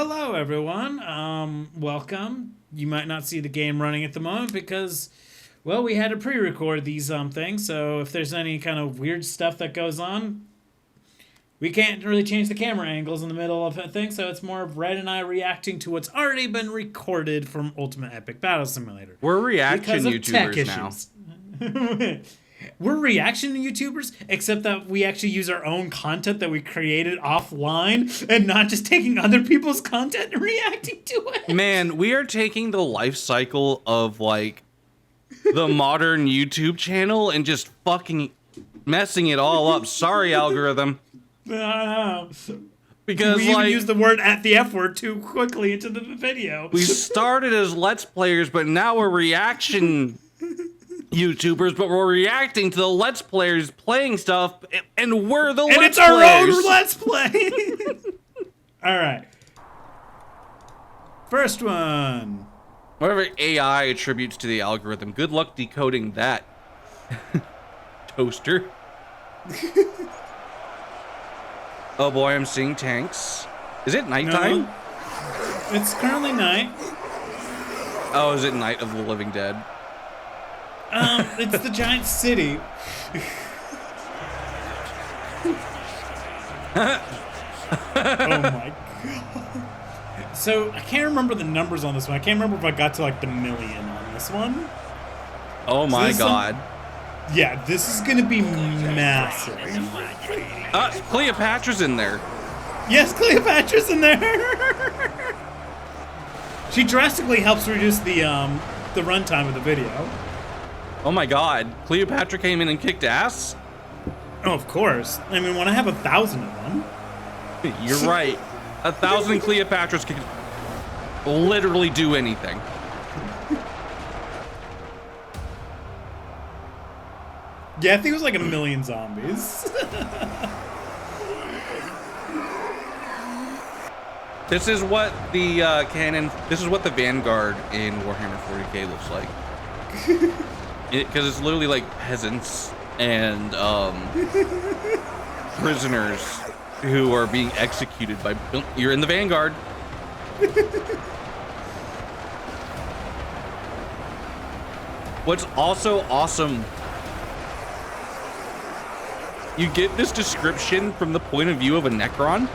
Hello, everyone. Welcome. You might not see the game running at the moment because, well, we had to pre-record these things. So if there's any kind of weird stuff that goes on, we can't really change the camera angles in the middle of a thing. So it's more of Red and I reacting to what's already been recorded from Ultimate Epic Battle Simulator. We're reaction Because of tech YouTubers now. issues. We're reaction YouTubers, except that we actually use our own content that we created offline and not just taking other people's content and reacting to it. Man, we are taking the life cycle of like the modern YouTube channel and just fucking messing it all up. Sorry, algorithm. Because we even like use the word at the F word too quickly into the video. we started as Let's Players, but now we're reaction YouTubers, but we're reacting to the Let's Players playing stuff, and we're the and Let's it's our Players. own Let's Play. All right. First one. Whatever AI attributes to the algorithm, good luck decoding that. Toaster. Oh boy, I'm seeing tanks. Is it nighttime? No. It's currently night. Oh, is it Night of the Living Dead? It's the giant city. Oh my god. So, I can't remember the numbers on this one. I can't remember if I got to like the million on this one. Oh my this god. Yeah, this is gonna be massive. Cleopatra's in there. Yes, Cleopatra's in there. She drastically helps reduce the runtime of the video. Oh my god. Cleopatra came in and kicked ass? Oh, of course. I mean, when I have 1,000 of them. You're right. 1,000 Cleopatras can literally do anything. Yeah, I think it was like 1 million zombies. This is what the this is what the Vanguard in Warhammer 40k looks like. Because it's literally like peasants and prisoners who are being executed by. You're in the Vanguard. What's also awesome, you get this description from the point of view of a Necron.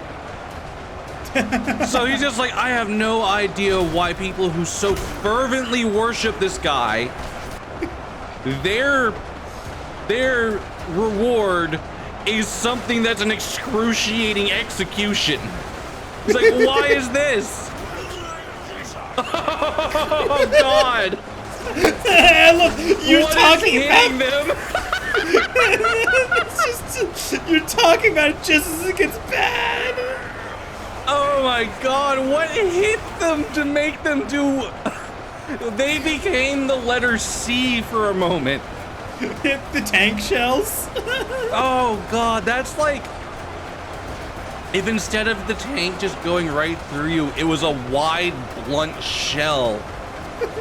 So he's just like, I have no idea why people who so fervently worship this guy, their reward is something that's an excruciating execution. He's like, why is this? Oh god. Look, you're What talking is about hitting them? it's just, you're talking about it just as it gets bad. Oh my god, what hit them to make them do... They became the letter C for a moment. Hit the tank shells. Oh god, that's like... If instead of the tank just going right through you, it was a wide, blunt shell.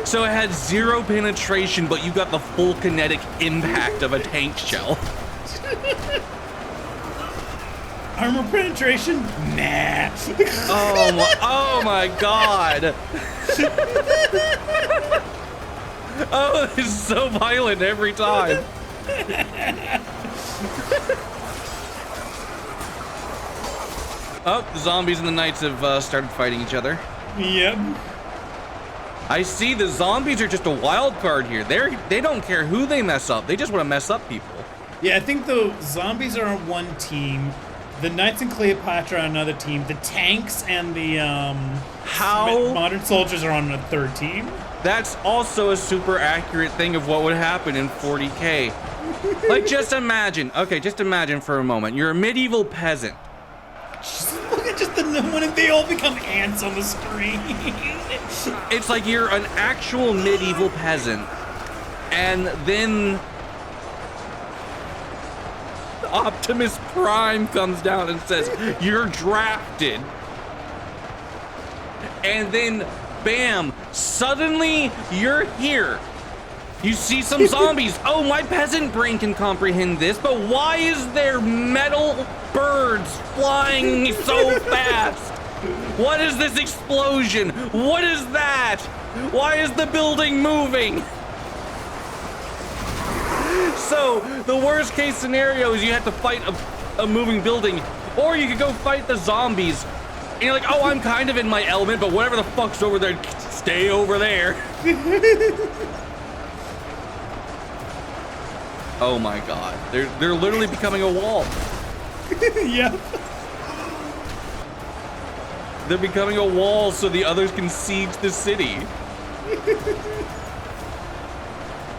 So it had 0 penetration, but you got the full kinetic impact of a tank shell. Armor penetration? Nah. Oh my god. Oh, it's so violent every time. Oh, the zombies and the knights have started fighting each other. Yep. I see the zombies are just a wild card here. They don't care who they mess up. They just want to mess up people. Yeah, I think the zombies are on one team. The Knights and Cleopatra on another team. The tanks and the modern soldiers are on a third team. That's also a super accurate thing of what would happen in 40k. Like, just imagine for a moment. You're a medieval peasant. Look at just when they all become ants on the screen. It's like you're an actual medieval peasant, and then Optimus Prime comes down and says, you're drafted. And then, bam, suddenly you're here. You see some zombies. Oh, my peasant brain can comprehend this, but why is there metal birds flying so fast? What is this explosion? What is that? Why is the building moving? So, the worst case scenario is you have to fight a moving building, or you could go fight the zombies. And you're like, oh, I'm kind of in my element, but whatever the fuck's over there, stay over there. Oh my god. They're literally becoming a wall. Yep. They're becoming a wall so the others can siege the city.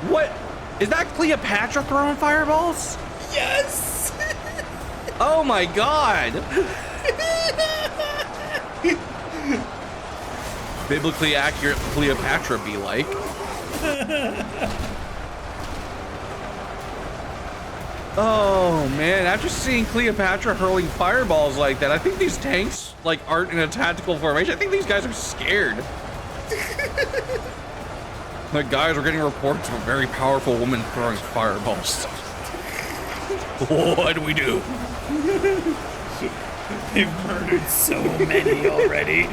What? Is that Cleopatra throwing fireballs? Yes. Oh my god. Biblically accurate Cleopatra be like. Oh man, after seeing Cleopatra hurling fireballs like that, I think these tanks like aren't in a tactical formation. I think these guys are scared. Like, guys, we're getting reports of a very powerful woman throwing fireballs. What do we do? They've murdered so many already.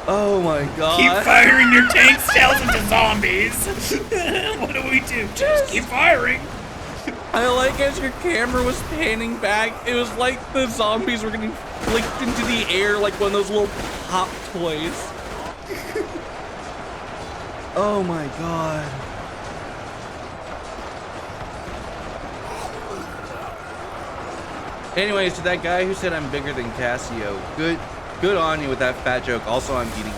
Oh my god. Keep firing your tank shells into zombies. What do we do? Just keep firing. I like as your camera was panning back, it was like the zombies were getting flicked into the air like one of those little pop toys. Oh my god. Anyways, to that guy who said I'm bigger than Casio, good on you with that fat joke. Also, I'm eating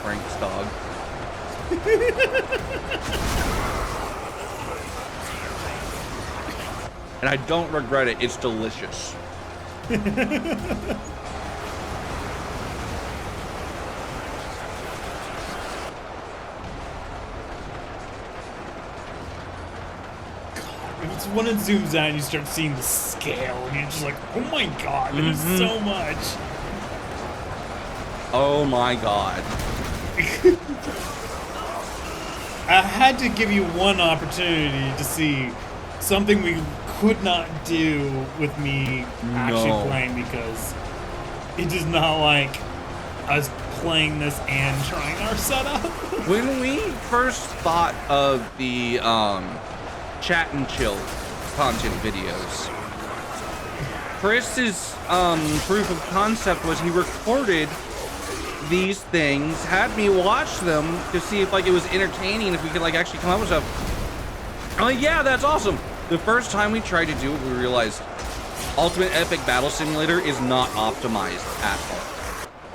Frank's dog. And I don't regret it. It's delicious. It's when it zooms out and you start seeing the scale and you're just like, oh my god, there's so much. Oh my god. I had to give you one opportunity to see something we could not do with me actually playing, because it is not like us playing this and trying our setup. When we first thought of the chat and chill content videos, Chris's proof of concept was he recorded these things, had me watch them to see if like it was entertaining, if we could like actually come up with stuff. I'm like, yeah, that's awesome. The first time we tried to do it, we realized Ultimate Epic Battle Simulator is not optimized at all.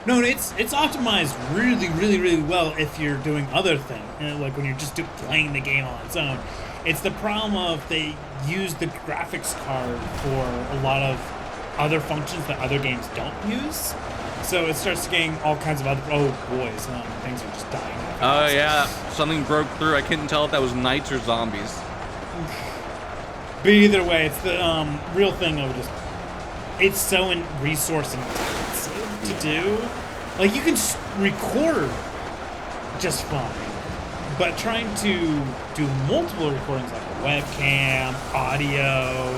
No, it's optimized really, really, really well if you're doing other things, like when you're just playing the game on its own. It's the problem of they use the graphics card for a lot of other functions that other games don't use. So it starts getting all kinds of other, oh boys, things are just dying. Oh yeah, something broke through. I couldn't tell if that was knights or zombies. But either way, it's the real thing of just, it's so resource intensive to do. Like, you can record just fine, but trying to do multiple recordings, like a webcam, audio,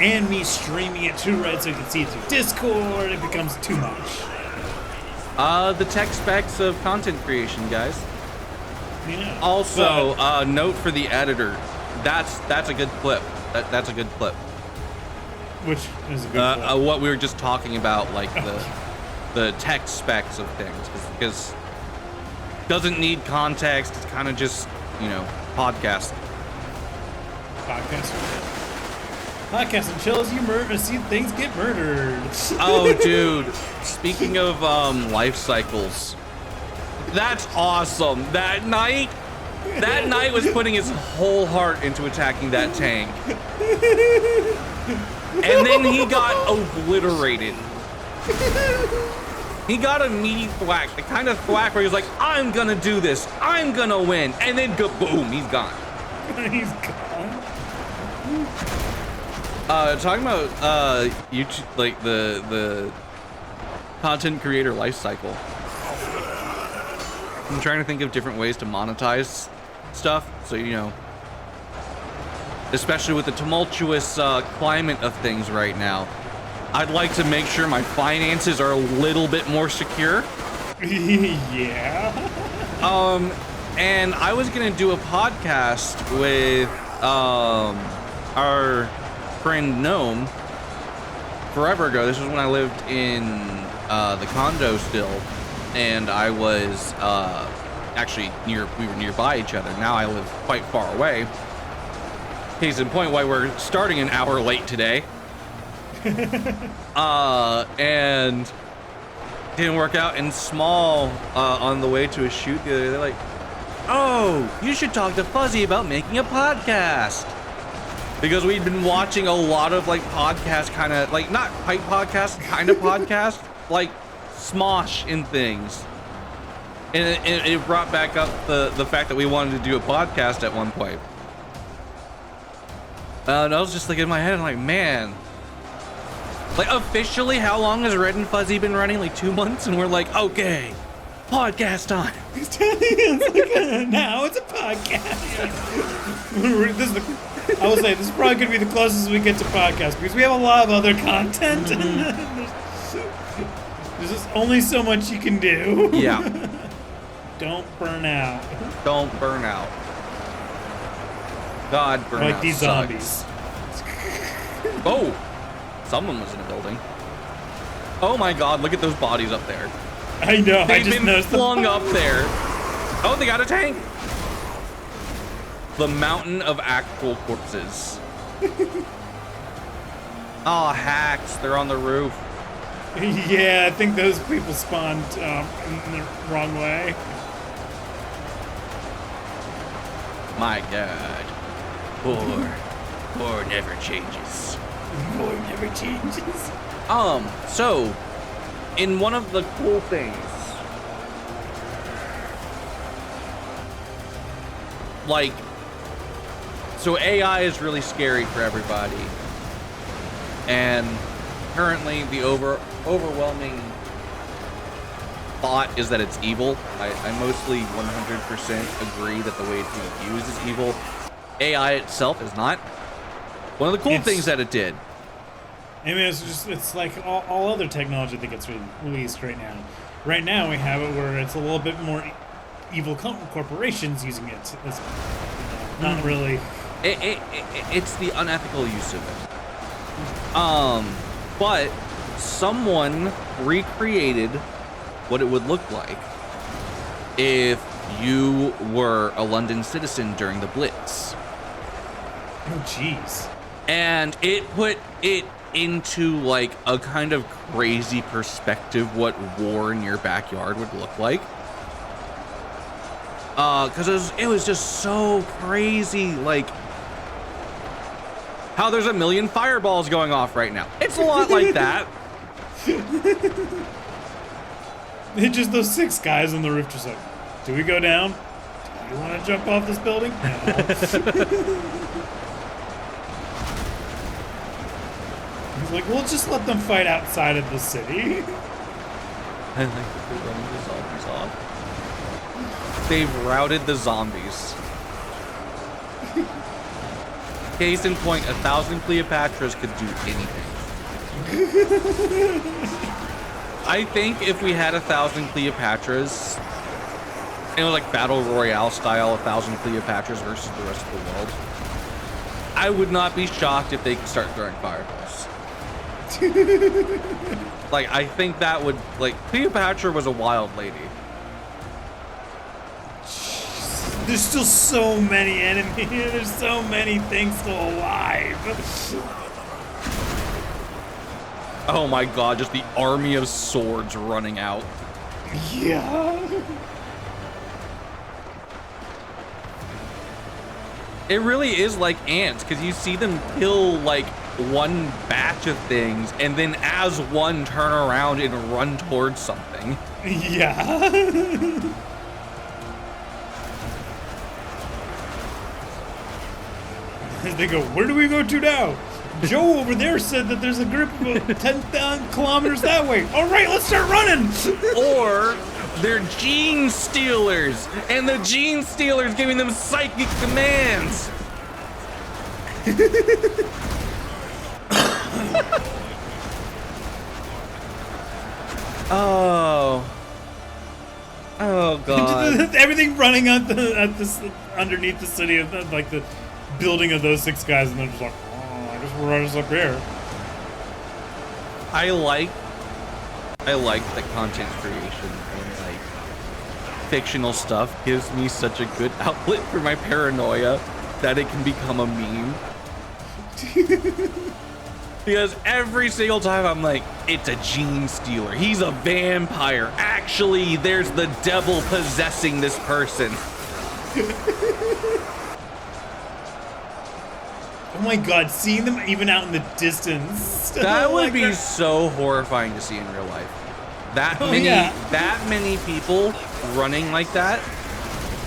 and me streaming it to Red so you can see it through Discord, it becomes too much. The tech specs of content creation, guys. Yeah. Also, note for the editor. That's a good clip. That's a good clip. Which is a good clip. What we were just talking about, like the tech specs of things, because it doesn't need context. It's kind of just, podcast. Podcast and chill as you see things get murdered. Oh, dude. Speaking of life cycles, that's awesome. That knight was putting his whole heart into attacking that tank. And then he got obliterated. He got a meaty thwack, the kind of thwack where he's like, I'm gonna do this, I'm gonna win, and then boom, he's gone. He's gone. Talking about YouTube, like the content creator life cycle. I'm trying to think of different ways to monetize stuff, so especially with the tumultuous climate of things right now. I'd like to make sure my finances are a little bit more secure. Yeah. And I was gonna do a podcast with our friend Gnome forever ago. This was when I lived in the condo still, and I was actually we were nearby each other. Now I live quite far away. Case in point, why we're starting an hour late today. And didn't work out. And Small on the way to a shoot the other day, they're like, oh, you should talk to Fuzzy about making a podcast. Because we'd been watching a lot of like podcasts, kind of like not hype podcasts, kind of podcast, like Smosh and things. And it brought back up the fact that we wanted to do a podcast at one point. And I was just like in my head, I'm like, man, like officially, how long has Red and Fuzzy been running? Like 2 months, and we're like, okay, podcast time. Now it's a podcast. I would say this is probably gonna be the closest we get to podcast because we have a lot of other content. There's just only so much you can do. Yeah. Don't burn out. Don't burn out. God, burn Like out these sucks. zombies. Oh, someone was in a building. Oh my God, look at those bodies up there. I know. I They've just been noticed flung up there. Oh, they got a tank. The mountain of actual corpses. Oh, hacks. They're on the roof. Yeah, I think those people spawned in the wrong way. My God. War never changes. War never changes. So, in one of the cool things, like, so AI is really scary for everybody, and currently the overwhelming thought is that it's evil. I mostly 100% agree that the way it's being used is evil. AI itself is not. One of the cool things that it did. I mean, it's like all other technology that gets released right now. Right now we have it where it's a little bit more evil corporations using it. It's not really. It's the unethical use of it. But someone recreated what it would look like if you were a London citizen during the Blitz. Oh, jeez. And it put it into like a kind of crazy perspective what war in your backyard would look like. Because it was just so crazy, like how there's a million fireballs going off right now. It's a lot like that. It's just those 6 guys on the roof just like, do we go down? Do you want to jump off this building? No. He's like, we'll just let them fight outside of the city. I like that they're running the zombies off. They've routed the zombies. Case in point, 1,000 Cleopatras could do anything. I think if we had 1,000 Cleopatras, and it was like Battle Royale style, 1,000 Cleopatras versus the rest of the world, I would not be shocked if they could start throwing fireballs. Like, I think that would, like, Cleopatra was a wild lady. There's still so many enemies. There's so many things still alive. Oh my God, just the army of swords running out. Yeah. It really is like ants, because you see them kill like one batch of things, and then as one turn around and run towards something. Yeah. They go, where do we go to now? Joe over there said that there's a group of 10,000 kilometers that way. All right, let's start running. Or they're gene stealers, and the gene stealers giving them psychic commands. Oh. Oh god. Everything running at this underneath the city of like the building of those 6 guys, and they're just like, oh, I guess we're just up here. I like that content creation and like fictional stuff gives me such a good outlet for my paranoia that it can become a meme. Because every single time I'm like, it's a gene stealer. He's a vampire. Actually, there's the devil possessing this person. Oh my god, seeing them even out in the distance. That would Like be they're- so horrifying to see in real life. That Oh, many yeah. that many people running like that.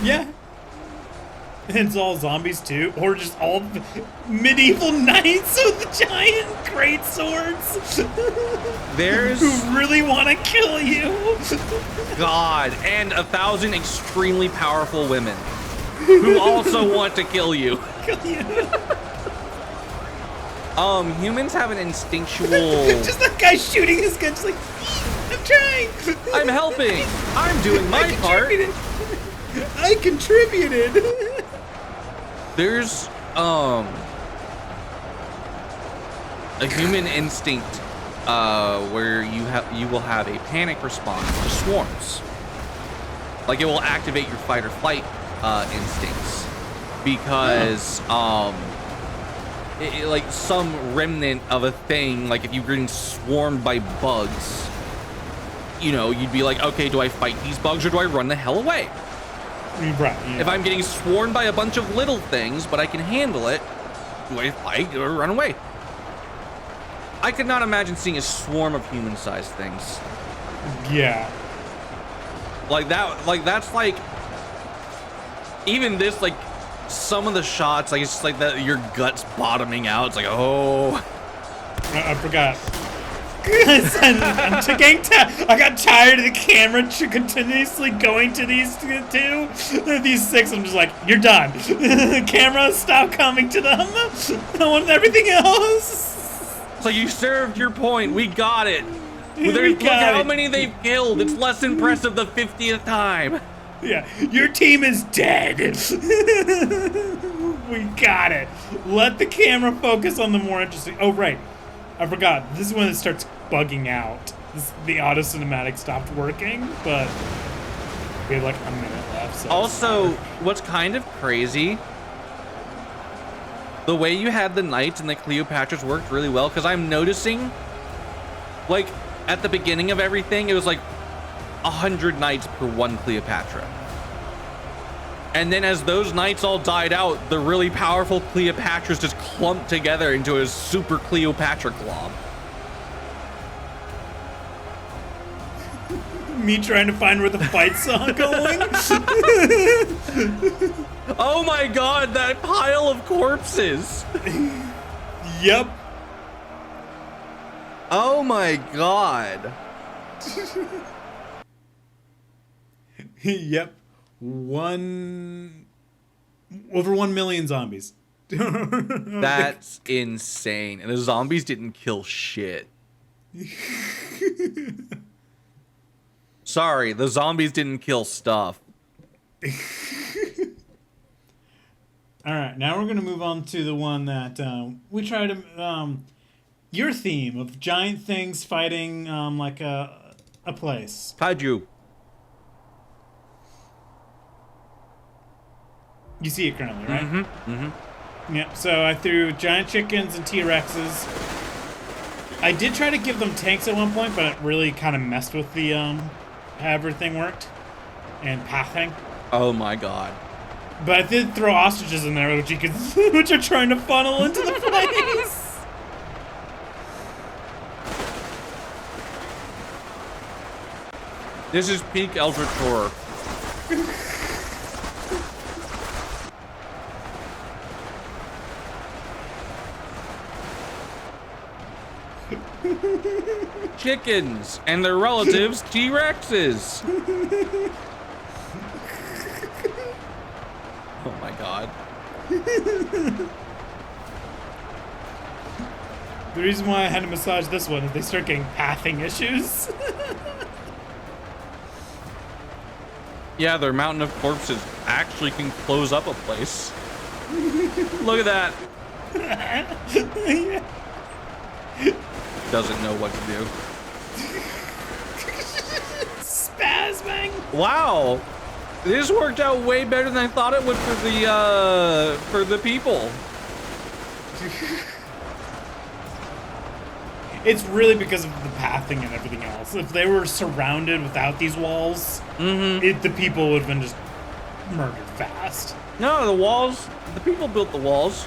Yeah. And it's all zombies too, or just all medieval knights with giant great swords There's who really want to kill you. God and 1,000 extremely powerful women who also want to kill you. Kill you. Humans have an instinctual. Just that guy shooting his gun, just like, I'm trying. I'm helping. I'm doing my part. I contributed. There's a human instinct where you will have a panic response to swarms. Like it will activate your fight or flight instincts because like some remnant of a thing, like if you're getting swarmed by bugs, you know, you'd be like, okay, do I fight these bugs or do I run the hell away? Right, yeah. If I'm getting swarmed by a bunch of little things, but I can handle it, do I fight or run away? I could not imagine seeing a swarm of human-sized things. Yeah. Like that, like that's like, even this, like, some of the shots, like it's just like that, your guts bottoming out. It's like, oh. I forgot. I got tired of the camera continuously going to these 2, these 6. I'm just like, you're done. Camera, stop coming to them. I want everything else. So you served your point. We got it. We Look got how it. many they've killed. It's less impressive the 50th time. Yeah, your team is dead. We got it. Let the camera focus on the more interesting. Oh, right. I forgot. This is when it starts bugging out. The auto cinematic stopped working, but we had like a minute left. So Also, what's kind of crazy, the way you had the knights and the Cleopatras worked really well, because I'm noticing, like, at the beginning of everything, it was like 100 knights per 1 Cleopatra. And then as those knights all died out, the really powerful Cleopatras just clumped together into a super Cleopatra glob. me trying to find where the fights are going. Oh my god, that pile of corpses! Yep. Oh my god. Yep. Over 1 million zombies. That's insane. And the zombies didn't kill shit. Sorry, the zombies didn't kill stuff. All right, now we're gonna move on to the one that we try to your theme of giant things fighting like a place. Kaiju. You see it currently, right? Mm-hmm. Mm-hmm. Yeah. So I threw giant chickens and T-Rexes. I did try to give them tanks at one point, but it really kind of messed with the how everything worked and pathing. Oh my god. But I did throw ostriches in there, which you could, which are trying to funnel into the place. This is peak Eldritch Horror. Chickens and their relatives, T-Rexes. Oh my god. The reason why I had to massage this one is they start getting pathing issues. Yeah, their mountain of corpses actually can close up a place. Look at that. Doesn't know what to do. Spasming. Wow. This worked out way better than I thought it would for the people. It's really because of the pathing and everything else. If they were surrounded without these walls, the people would have been just murdered fast. No, the walls, the people built the walls.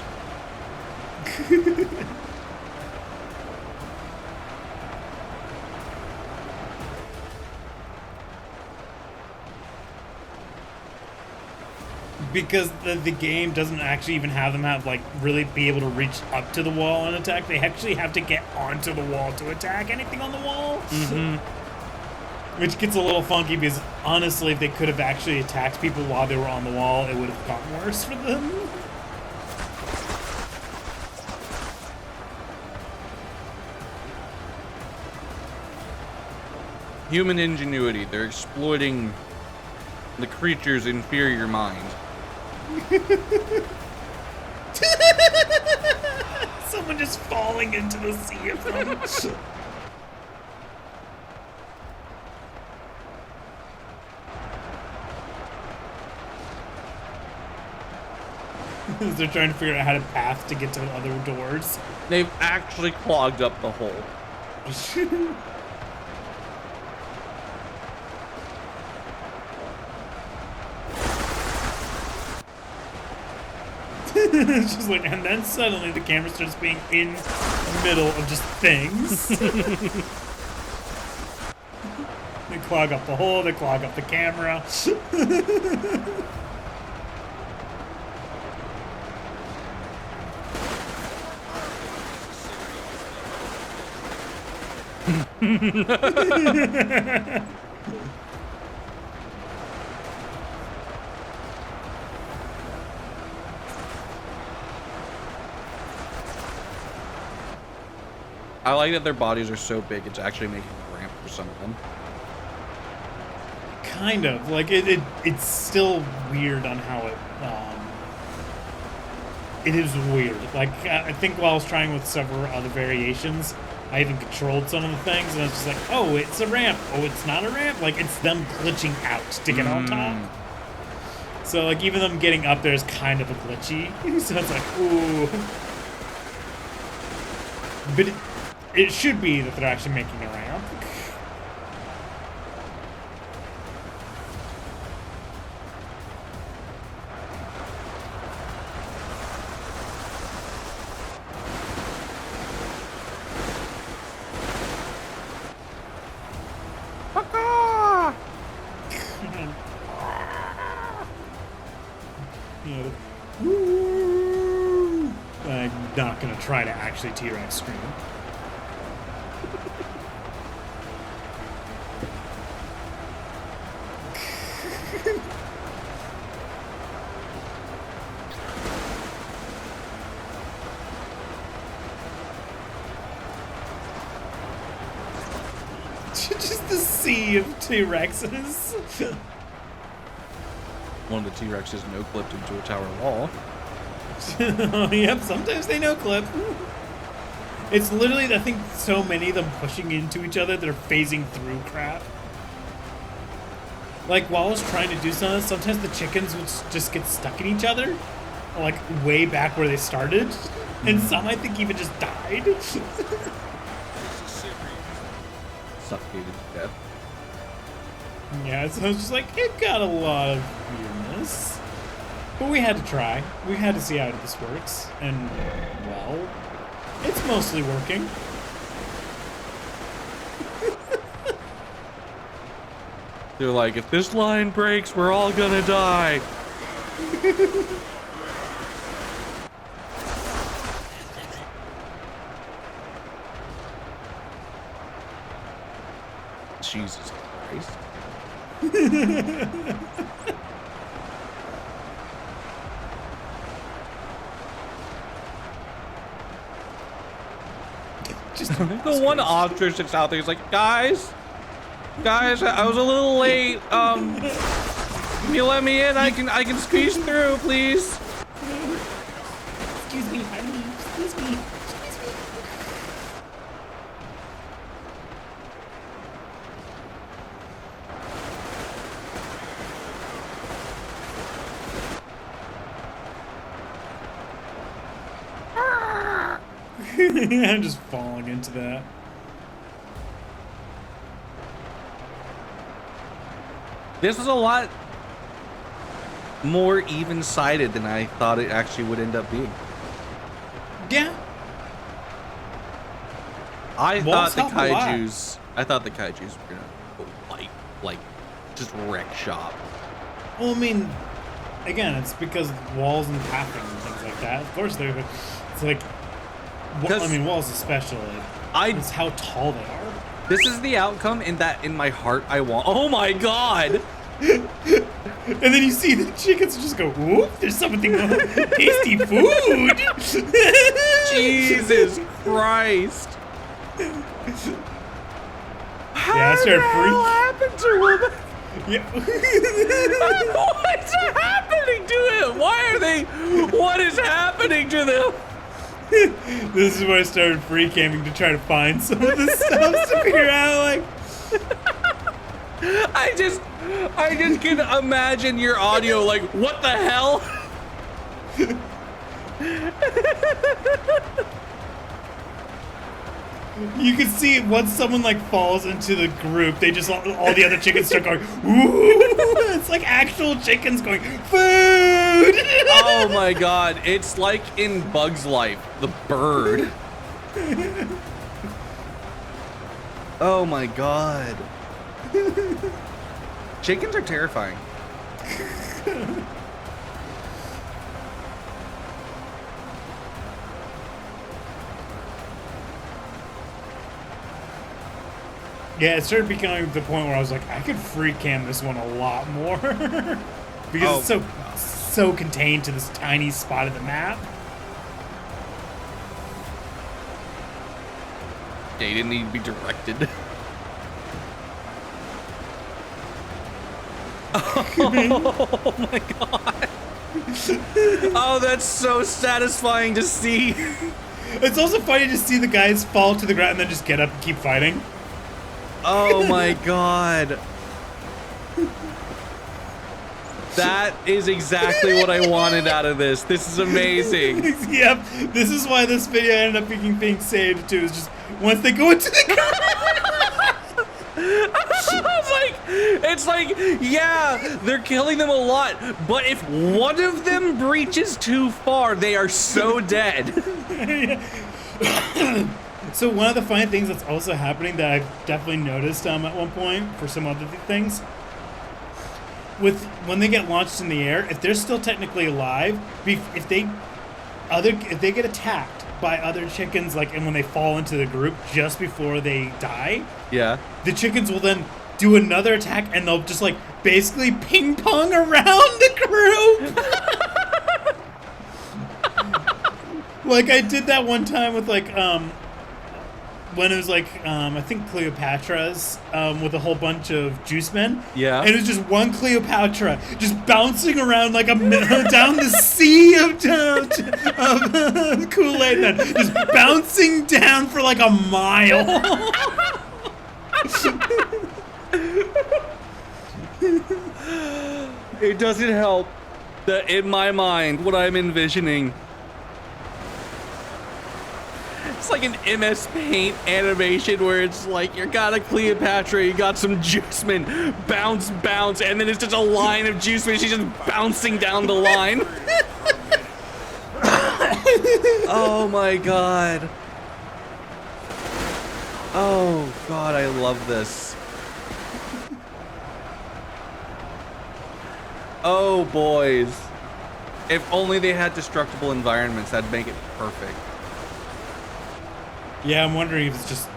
Because the game doesn't actually even have them really be able to reach up to the wall and attack. They actually have to get onto the wall to attack anything on the wall. Which gets a little funky because honestly, if they could have actually attacked people while they were on the wall, it would have gotten worse for them. Human ingenuity. They're exploiting the creature's inferior mind. Someone just falling into the sea of them. They're trying to figure out how to path to get to the other doors. They've actually clogged up the hole. It's just like, and then suddenly the camera starts being in the middle of just things. They clog up the hole, they clog up the camera. I like that their bodies are so big, it's actually making a ramp for some of them. Kind of. Like, it's still weird on how it is weird. Like, I think while I was trying with several other variations, I even controlled some of the things, and it's just like, oh, it's a ramp. Oh, it's not a ramp. Like, it's them glitching out to get on top. So, like, even them getting up there is kind of a glitchy. So it's like, ooh. But it should be that they're actually making a ramp. I'm not gonna try to actually T-Rex scream. Just the sea of T-Rexes. One of the T-Rexes no-clipped into a tower wall. Yep, sometimes they no-clip. It's literally, I think, so many of them pushing into each other, they're phasing through crap. Like, while I was trying to do something, sometimes the chickens would just get stuck in each other. Like, way back where they started. And some, I think, even just died. Suffocated to death. Yeah, so it's just like, it got a lot of weirdness. But we had to try. We had to see how this works. And, well, it's mostly working. They're like, if this line breaks, we're all gonna die. Jesus Christ. Just The one ostrich that's out there is like, guys, I was a little late. Can you let me in? I can squeeze through, please. Excuse me, honey. Excuse me. I'm just falling into that. This was a lot more even-sided than I thought it actually would end up being. Yeah. I Walls thought the help a lot. kaijus were gonna like just wreck shop. Well, I mean, again, it's because walls and pathing and things like that. Of course, they're. It's like. I mean, walls especially. It's how tall they are. This is the outcome in my heart I want. Oh my god! And then you see the chickens just go, whoop, there's something tasty food! Jesus Christ! Yeah, I started freaking. What happened to him? Yeah. What's happening to him? What is happening to them? This is where I started free camming to try to find some of this stuff to figure out, like. I just can imagine your audio like, what the hell? You can see once someone like falls into the group, they just all the other chickens start going, ooh! It's like actual chickens going, food! Oh my god, it's like in Bug's Life, the bird. Oh my god. Chickens are terrifying. Yeah, it started becoming the point where I was like, I could free cam this one a lot more. Because it's so contained to this tiny spot of the map. Yeah, you didn't need to be directed. Oh my god. Oh, that's so satisfying to see. It's also funny to see the guys fall to the ground and then just get up and keep fighting. Oh my god. That is exactly what I wanted out of this. This is amazing. Yep, this is why this video ended up being saved too. Is just once they go into the it's like, yeah, they're killing them a lot, but if one of them breaches too far, they are so dead. So one of the funny things that's also happening that I've definitely noticed at one point for some other things, with when they get launched in the air, if they're still technically alive, if they get attacked by other chickens, like, and when they fall into the group just before they die, Yeah. the chickens will then do another attack and they'll just like basically ping pong around the group. Like I did that one time with like when it was like I think Cleopatra's with a whole bunch of juice men. Yeah. And it was just one Cleopatra just bouncing around like down the sea of Kool-Aid men, just bouncing down for like a mile. It doesn't help that in my mind, what I'm envisioning, it's like an MS Paint animation where it's like you got a Cleopatra, you got some juicemen, bounce, bounce, and then it's just a line of juicemen. She's just bouncing down the line. Oh my god. Oh god, I love this. Oh boys. If only they had destructible environments, that'd make it perfect. Yeah, I'm wondering if it's just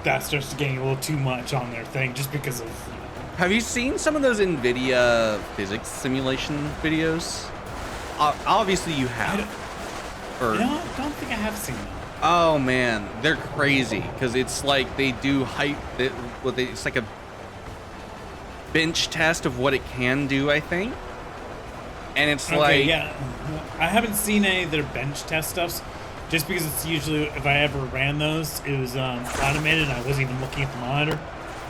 that starts getting a little too much on their thing just because of. Have you seen some of those NVIDIA physics simulation videos? Obviously you have. No, I don't think I have seen them. Oh man, they're crazy because it's like they do it's like bench test of what it can do, I think. And it's Okay, like, yeah. I haven't seen any of their bench test stuffs, just because it's usually, if I ever ran those, it was automated and I wasn't even looking at the monitor.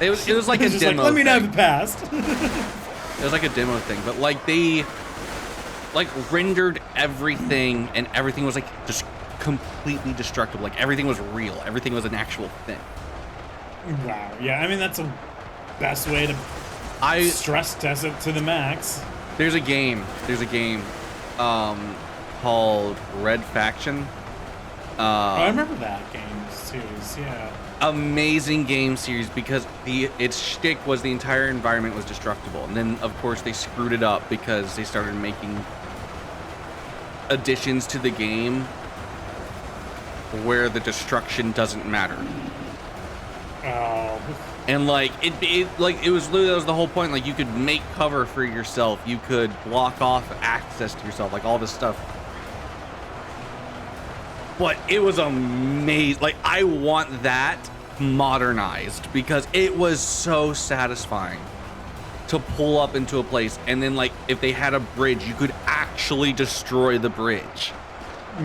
it was like a It's just demo. like, let me know if thing. it passed. It was like a demo thing, but like they like rendered everything, and everything was like just completely destructible. Like everything was real. Everything was an actual thing. Wow. Yeah, I mean, that's the best way to stress test it to the max. There's a game called Red Faction. I remember that game series, yeah. Amazing game series because its shtick was the entire environment was destructible, and then of course they screwed it up because they started making additions to the game where the destruction doesn't matter. Oh. And like it was literally, that was the whole point. Like you could make cover for yourself, you could block off access to yourself, like all this stuff. But it was amazing. Like I want that modernized because it was so satisfying to pull up into a place, and then like if they had a bridge, you could actually destroy the bridge.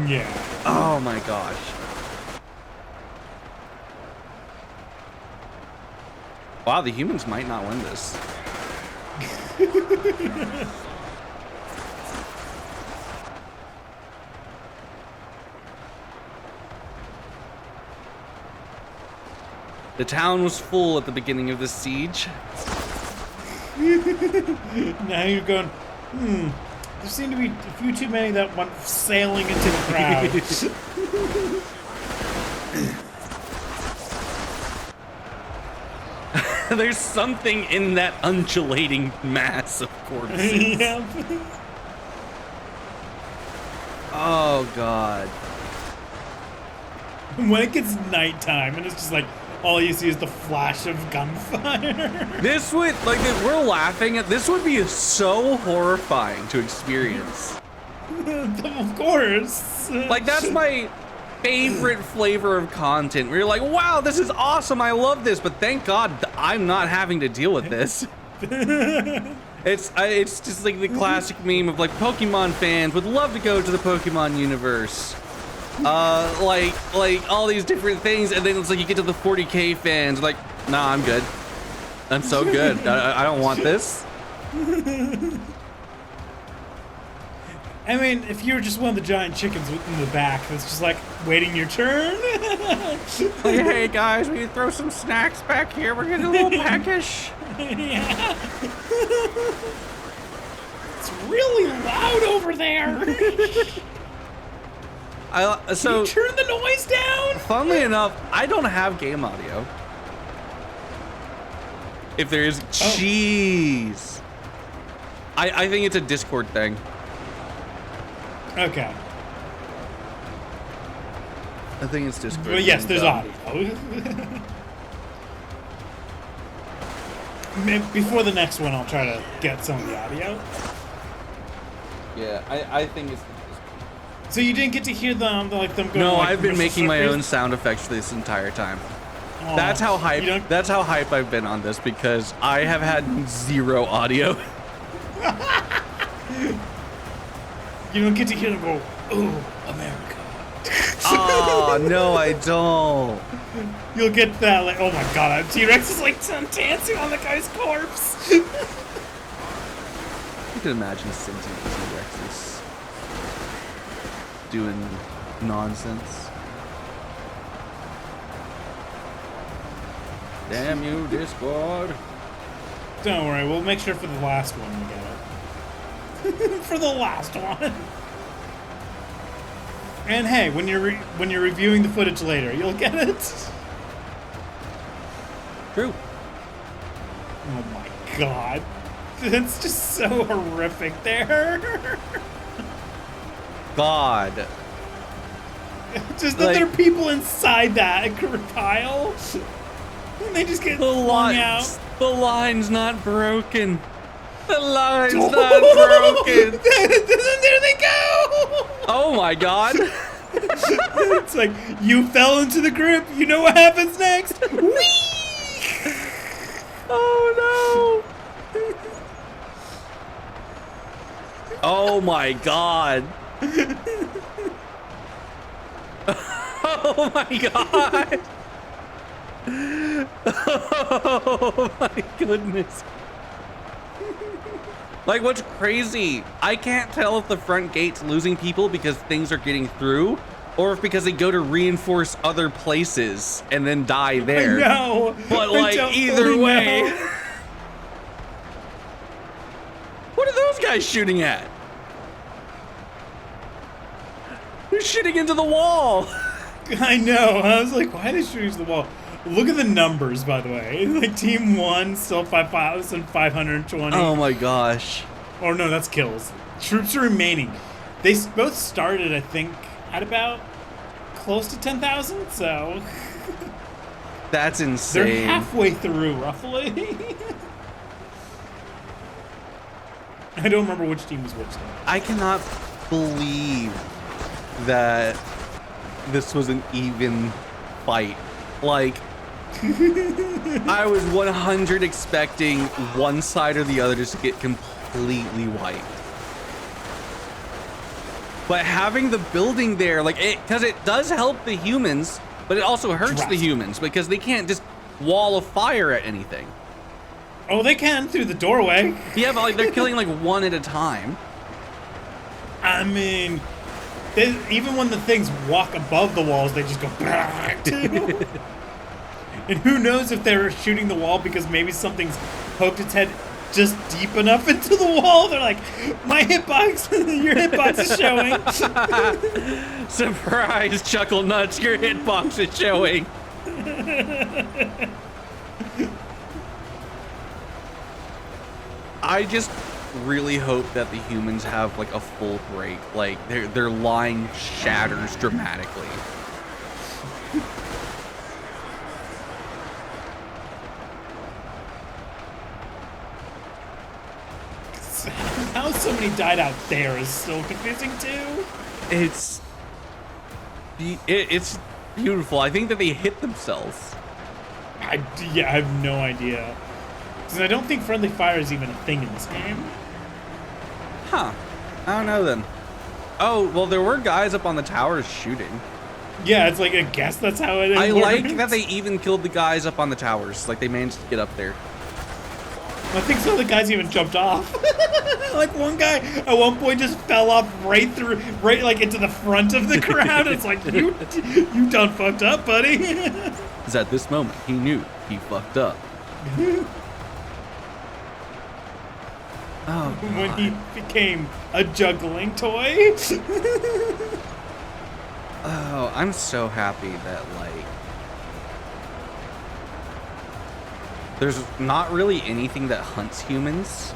Yeah. Oh my gosh. Wow, the humans might not win this. The town was full at the beginning of the siege. Now you're going, there seem to be a few too many that went sailing into the crowd. There's something in that undulating mass of corpses. Yep. Oh god. When it gets nighttime and it's just like, all you see is the flash of gunfire. This would, like, we're laughing at, this would be so horrifying to experience. Of course. Like, that's my favorite flavor of content, where you're like, wow, this is awesome, I love this, but thank God I'm not having to deal with this. It's just like the classic meme of like Pokemon fans would love to go to the Pokemon universe. Like all these different things, and then it's like you get to the 40K fans, like, nah, I'm good. I'm so good. I don't want this. I mean, if you were just one of the giant chickens in the back that's just like waiting your turn. Like, hey guys, we can throw some snacks back here. We're getting a little peckish. Yeah. It's really loud over there. So Can you turn the noise down? funnily enough, I don't have game audio. If there is cheese. I think it's a Discord thing. Okay. I think it's Discord. Well, yes, there's audio. Before the next one, I'll try to get some of the audio. Yeah, I think it's. So you didn't get to hear them going. No, like, I've been commercial making my circles? own sound effects this entire time. Aw, That's how hype. you don't- That's how hype I've been on this, because I have had zero audio. You don't get to hear them go, "Oh, America." Oh no, I don't. You'll get that like, "Oh my God, T-Rex is like dancing on the guy's corpse." You can imagine sentient T-Rexes doing nonsense. Damn you, Discord. Don't worry, we'll make sure for the last one we get it. For the last one. And hey, when you're reviewing the footage later, you'll get it. True. Oh my God, that's just so horrific. There. God. Just that Like- there are people inside that pile, and they just get flung out. The line's not broken. The line's not broken. There they go. Oh my God. It's like, you fell into the grip. You know what happens next? Whee! Oh Oh my god. Oh my god. Oh my goodness. Like, what's crazy, I can't tell if the front gate's losing people because things are getting through, or if because they go to reinforce other places and then die there. No, but like either way. What are those guys shooting at? They're shooting into the wall. I know. I was like, why are they shooting to the wall? Look at the numbers, by the way. Like, team 1 still 5,520. Oh my gosh. Or no, that's kills. Troops remaining. They both started, I think, at about close to 10,000. So That's insane. they're halfway through, roughly. I don't remember which team was which though. I cannot believe that this was an even fight. Like, I was 100 expecting one side or the other just to get completely wiped. But having the building there, like, because it does help the humans, but it also hurts the humans because they can't just wall of fire at anything. Oh, they can through the doorway. Yeah, but like they're killing like one at a time. I mean, even when the things walk above the walls, they just go back too. And who knows if they're shooting the wall because maybe something's poked its head just deep enough into the wall. They're like, my hitbox, your hitbox is showing. Surprise, Chuckle Nuts, your hitbox is showing. I just really hope that the humans have like a full break, like their line shatters dramatically. How so many died out there is still confusing too. It's beautiful. I think that they hit themselves. I have no idea. Because I don't think friendly fire is even a thing in this game. Huh. I don't know then. Oh, well, there were guys up on the towers shooting. Yeah, it's like, I guess that's how it I works. like that they even killed the guys up on the towers. Like, they managed to get up there. I think some of the guys even jumped off. Like, one guy at one point just fell off right like into the front of the crowd. It's like, you done fucked up, buddy. Because at this moment, he knew he fucked up. Oh, when he became a juggling toy. Oh, I'm so happy that, like, there's not really anything that hunts humans.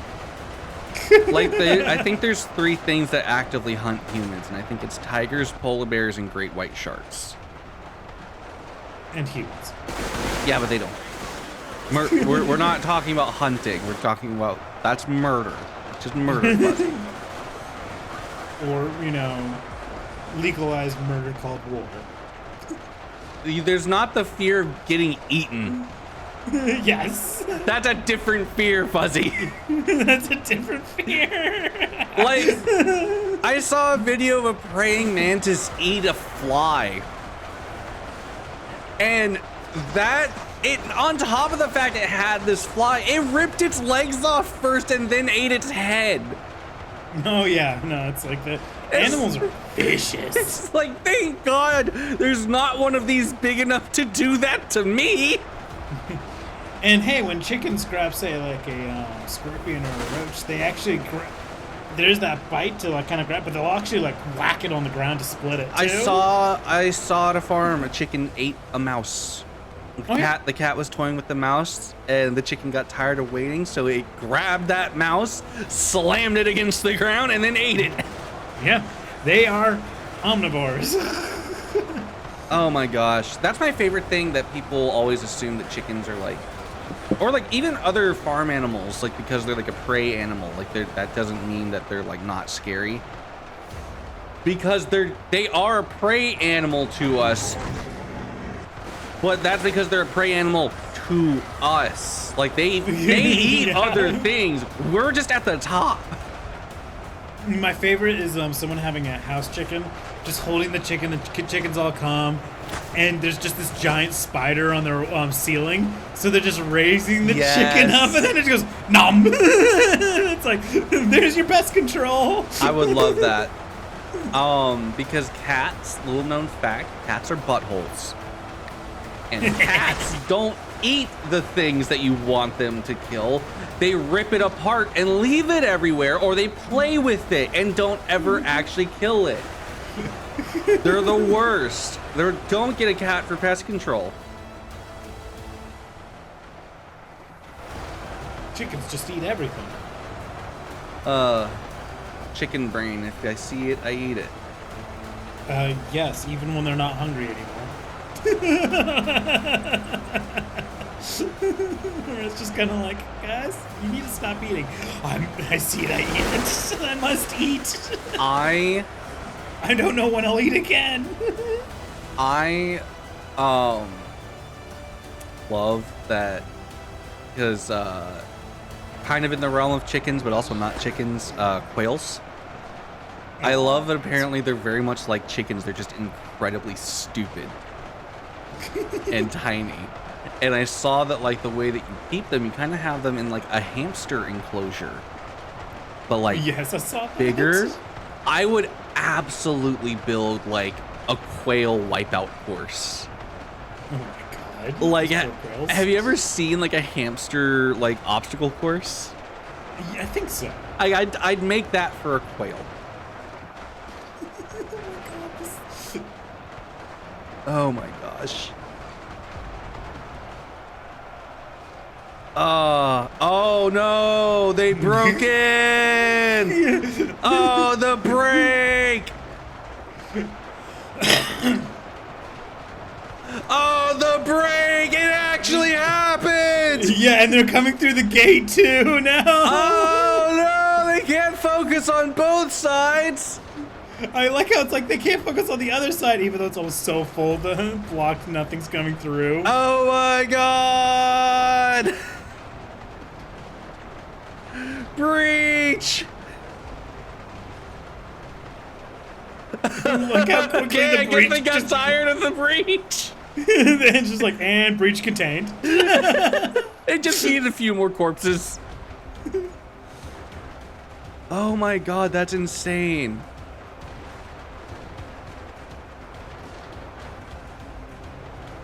Like, I think there's 3 things that actively hunt humans, and I think it's tigers, polar bears, and great white sharks. And humans. Yeah, but they don't. We're not talking about hunting. We're talking about, that's murder. It's just murder, Fuzzy. Or, legalized murder called war. There's not the fear of getting eaten. Yes. That's a different fear, Fuzzy. That's a different fear. Like, I saw a video of a praying mantis eat a fly. And on top of the fact it had this fly, it ripped its legs off first and then ate its head. Oh yeah, no, it's like the animals are vicious. It's like, thank God there's not one of these big enough to do that to me. And hey, when chickens grab, say, like a scorpion or a roach, they actually there's that bite to like kind of grab, but they'll actually like whack it on the ground to split it too. I saw at a farm a chicken ate a mouse. The cat was toying with the mouse, and the chicken got tired of waiting, so it grabbed that mouse, slammed it against the ground, and then ate it. Yeah, they are omnivores. Oh my gosh, that's my favorite thing, that people always assume that chickens are like, or like even other farm animals, like because they're like a prey animal, like that doesn't mean that they're like not scary. Because they are a prey animal to us. But that's because they're a prey animal to us. Like they eat Yeah. other things. We're just at the top. My favorite is someone having a house chicken, just holding the chicken. The chicken's all calm, and there's just this giant spider on their ceiling. So they're just raising the chicken up, and then it goes nom. It's like, there's your pest control. I would love that. Because cats, little known fact, cats are buttholes. And cats don't eat the things that you want them to kill. They rip it apart and leave it everywhere, or they play with it and don't ever actually kill it. They're the worst. Don't get a cat for pest control. Chickens just eat everything. Chicken brain. If I see it, I eat it. Yes, even when they're not hungry anymore. Or it's just kind of like, guys, you need to stop eating. I see it, I eat it. I must eat. I don't know when I'll eat again. I love that because kind of in the realm of chickens, but also not chickens, quails. I love that apparently they're very much like chickens. They're just incredibly stupid and tiny. And I saw that like the way that you keep them, you kind of have them in like a hamster enclosure, but like yes, I saw that. Bigger. I would absolutely build like a quail wipeout course. Oh my god! Like, have you ever seen like a hamster like obstacle course? Yeah, I think so. I'd make that for a quail. Oh my gosh. Oh no, they broke in. Oh, the break. Oh, the break. It actually happened. Yeah, and they're coming through the gate too now. Oh no, they can't focus on both sides. I like how it's like they can't focus on the other side, even though it's almost so full, blocked, nothing's coming through. Oh my god! Breach! Look how quickly Okay, the breach I guess they got tired of the breach. Then just like, and breach contained. They just needed a few more corpses. Oh my god, that's insane.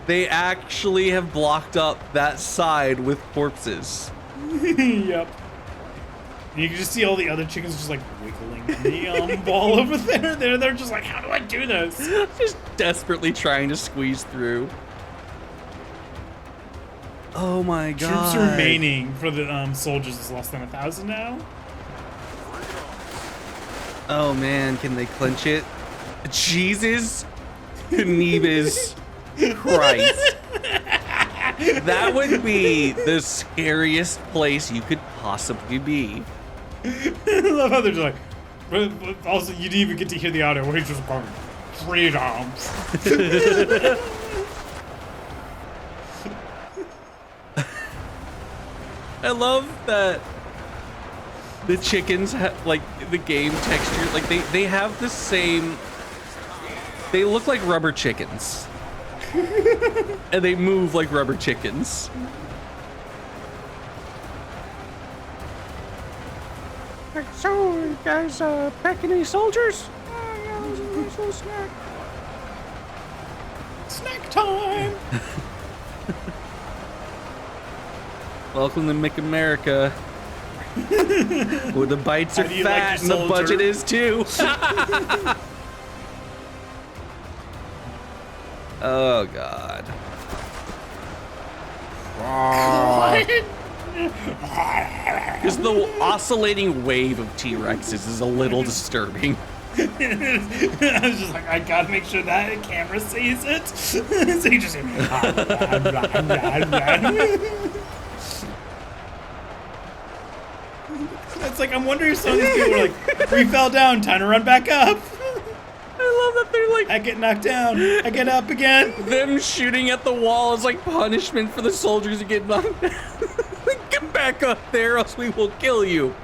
They actually have blocked up that side with corpses. Yep. And you can just see all the other chickens just like wiggling the ball over there. They're just like, how do I do this? Just desperately trying to squeeze through. Oh my god. Troops remaining for the soldiers is less than 1,000 now. Oh man, can they clinch it? Jesus Knieves Christ. That would be the scariest place you could possibly be. I love how they're just like, but also you didn't even get to hear the audio where he's just going, freedoms. I love that the chickens like the game texture, like they have the same, they look like rubber chickens. And they move like rubber chickens. So, you guys pack any soldiers? Yeah, there's a nice little snack. Snack time! Welcome to McAmerica. Where the bites are How do you fat like and your the soldier? budget is too. Oh god. Just the oscillating wave of T-Rexes is a little disturbing. I was just like, I gotta make sure that camera sees it. So you just hear, it's like, I'm wondering if some of these people are like, we fell down, time to run back up. I love that they're like, I get knocked down, I get up again. them shooting at the wall is like punishment for the soldiers who get knocked down. Get back up there, else we will kill you.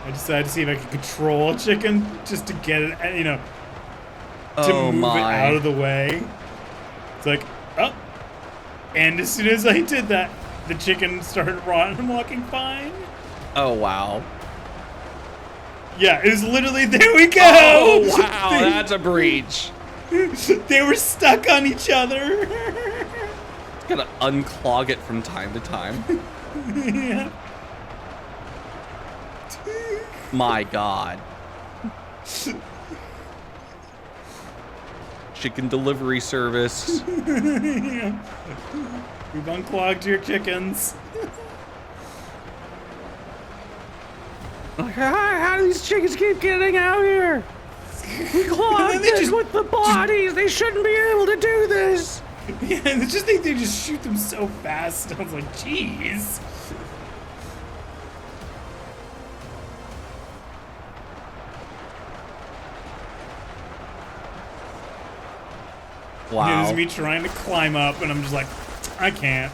I decided to see if I could control a chicken just to get it, to Oh move it my. out of the way. It's like, oh. And as soon as I did that, the chicken started walking fine. Oh wow. Yeah, it was literally, there we go! Oh wow, that's a breach. They were stuck on each other. Gotta unclog it from time to time. Yeah. My God. Chicken delivery service. Yeah. We've unclogged your chickens. Like, how do these chickens keep getting out here? We clogged And then they this with the bodies. They shouldn't be able to do this. Yeah, and it's just they just shoot them so fast. I was like, jeez. And Wow. there's me trying to climb up, and I'm just like, I can't.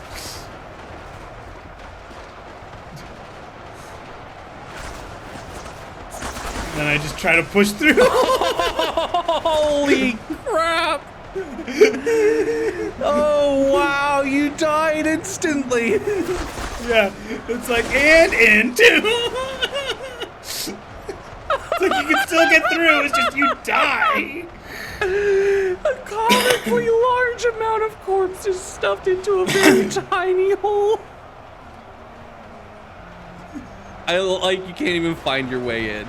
Then I just try to push through. Holy crap! Oh wow, you died instantly. Yeah, it's like, and into. It's like you can still get through, it's just you die. A comically large amount of corpses stuffed into a very tiny hole. You can't even find your way in.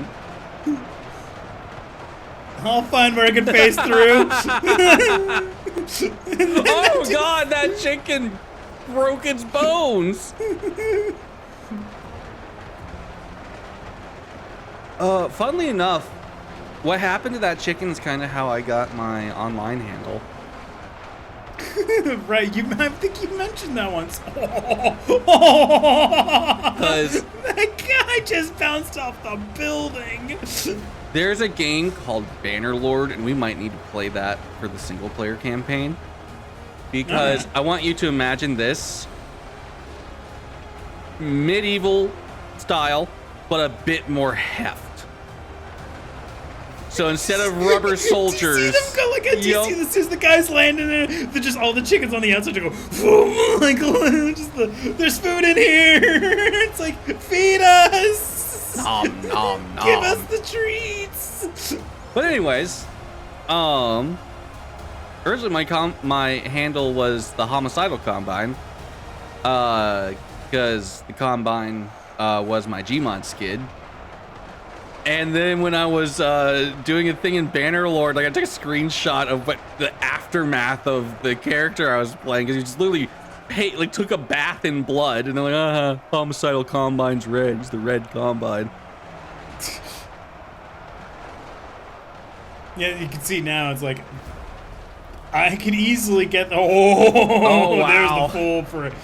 I'll find where I can phase through. Oh God, that chicken broke its bones. Funnily enough, what happened to that chicken is kind of how I got my online handle. Right, I think you mentioned that once. Because That guy just bounced off the building. there's a game called Bannerlord, and we might need to play that for the single player campaign. Because I want you to imagine this medieval style, but a bit more heft. So instead of rubber soldiers, Do you see them go do you see this? As the guys landing in it, they're just all the chickens on the outside to go, boom, like, there's food in here. It's like, feed us. nom nom nom. Give us the treats. But anyways, originally my handle was the Homicidal Combine, because the Combine was my Gmod skid. And then when I was doing a thing in Bannerlord, I took a screenshot of what the aftermath of the character I was playing, because he just literally took a bath in blood, and they're like, Homicidal Combine's red. He's the red Combine. Yeah, you can see now. It's like I can easily get the wow. There's the fool for it.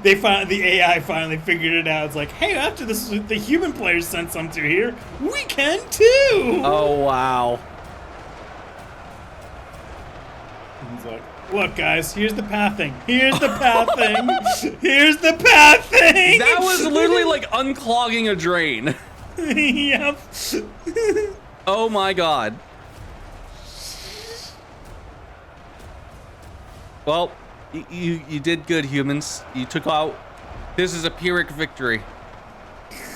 They found the AI finally figured it out. It's like, hey, after this, the human players sent some through here. We can too. Oh wow. And it's like, look, guys, here's the pathing. Here's the pathing. Here's the pathing. That was literally like unclogging a drain. Yep. Oh my God. Well, you did good, humans. You took out. This is a Pyrrhic victory.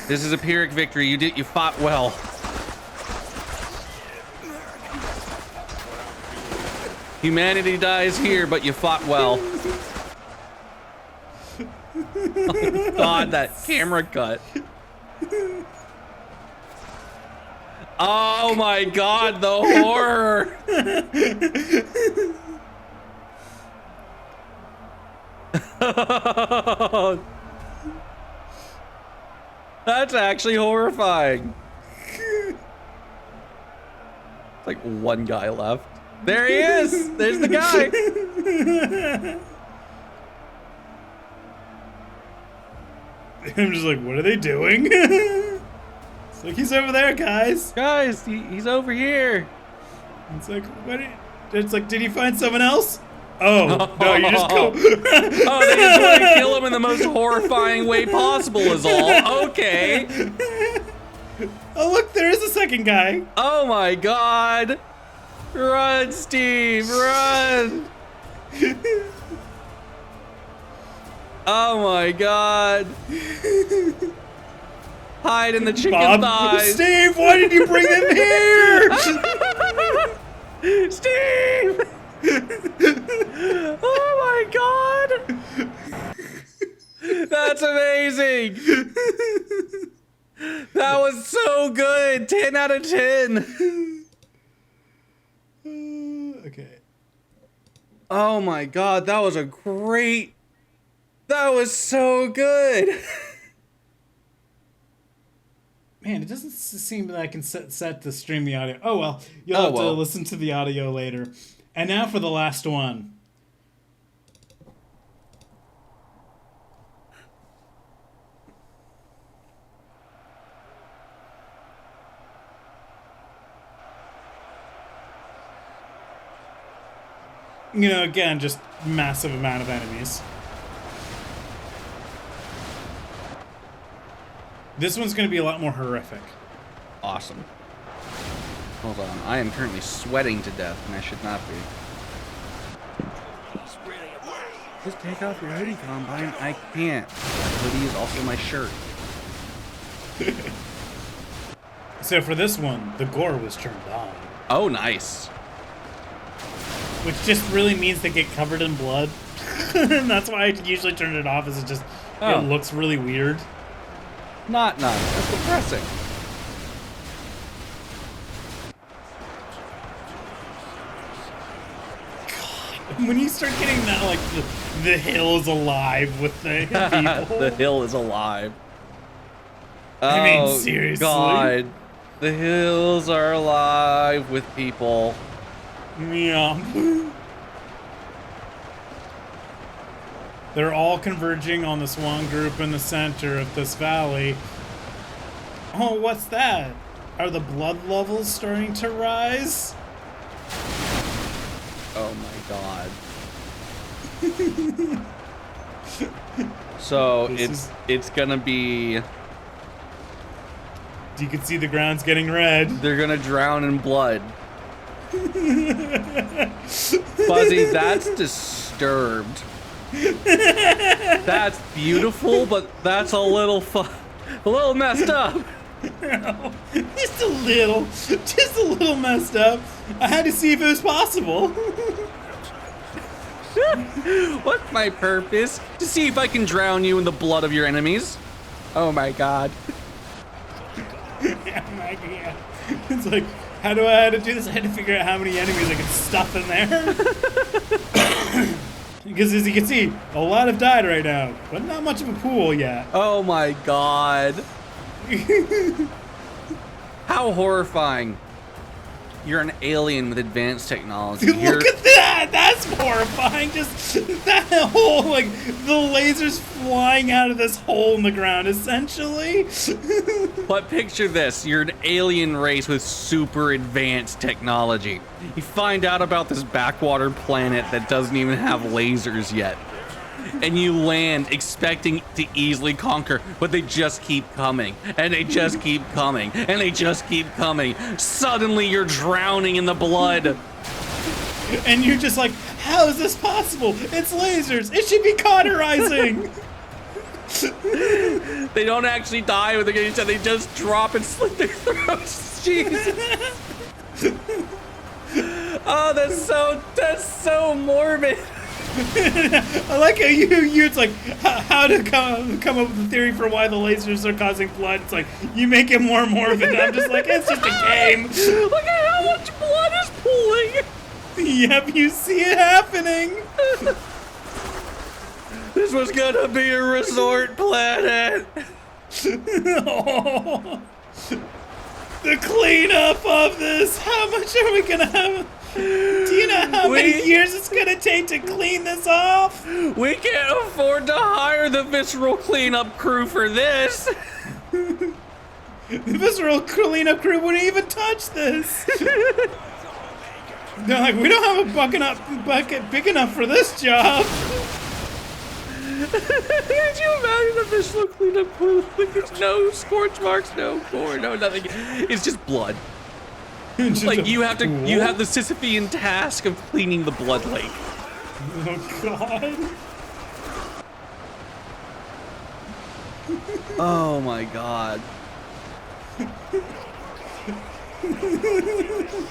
This is a Pyrrhic victory. You fought well. Humanity dies here, but you fought well. Oh God, that camera cut. Oh my God, the horror. That's actually horrifying. It's like one guy left. There he is. There's the guy. I'm just like, what are they doing? It's like, he's over there, guys. Guys, he's over here. It's like, it's like, did he find someone else? Oh, no, you just go. Oh, they just want to kill him in the most horrifying way possible is all. Okay. Oh, look, there is a second guy. Oh my god! Run, Steve, run! Oh my god! Hide in the chicken thighs! Steve, why did you bring them here? Steve! Oh my god! That's amazing! That was so good! 10 out of 10! Okay. Oh my god, that was a great... That was so good! Man, it doesn't seem that I can set to stream the audio. Oh well, you'll have to listen to the audio later. And now for the last one. You know, again, just massive amount of enemies. This one's going to be a lot more horrific. Awesome. Hold on, I am currently sweating to death, and I should not be. Just take off your hoodie, Combine. I can't. That hoodie is also my shirt. So for this one, the gore was turned on. Oh, nice. Which just really means they get covered in blood. And that's why I usually turn it off, is it looks really weird. Not nice. That's depressing. When you start getting that, like, the hill is alive with the people. The hill is alive. I mean, Oh, seriously. God. The hills are alive with people. Yeah. They're all converging on this one group in the center of this valley. Oh, what's that? Are the blood levels starting to rise? Oh my god. So it's gonna be... You can see the ground's getting red. They're gonna drown in blood. Fuzzy, that's disturbed. That's beautiful, but that's a little messed up. Just a little messed up. I had to see if it was possible. What's my purpose? To see if I can drown you in the blood of your enemies. Oh my god. Yeah. It's like, how do I do this? I had to figure out how many enemies I could stuff in there. Because as you can see, a lot have died right now, but not much of a pool yet. Oh my god. How horrifying. You're an alien with advanced technology. Look at that! That's horrifying. Just that whole, like, the lasers flying out of this hole in the ground, essentially. But picture this. You're an alien race with super advanced technology. You find out about this backwater planet that doesn't even have lasers yet. And you land expecting to easily conquer, but they just keep coming, and they just keep coming, and they just keep coming. Suddenly you're drowning in the blood. And you're just like, how is this possible? It's lasers. It should be cauterizing. They don't actually die when they get each other. They just drop and slit their throats. Jesus. Oh, that's so morbid. I like how it's like how to come up with a theory for why the lasers are causing blood. It's like you make it more morbid. I'm just like, it's just a game. Look at how much blood is pooling. Yep, you see it happening. This was gonna be a resort planet. Oh, the cleanup of this. How much are we gonna have? Do you know how many years it's gonna take to clean this off? We can't afford to hire the visceral cleanup crew for this. The visceral cleanup crew wouldn't even touch this. They're like, we don't have a bucket big enough for this job. Could you imagine a Michelin cleanup pool? Like there's no scorch marks, no gore, no nothing. It's just blood. Just Like a you have pool? the Sisyphean task of cleaning the blood lake. Oh god. Oh my god.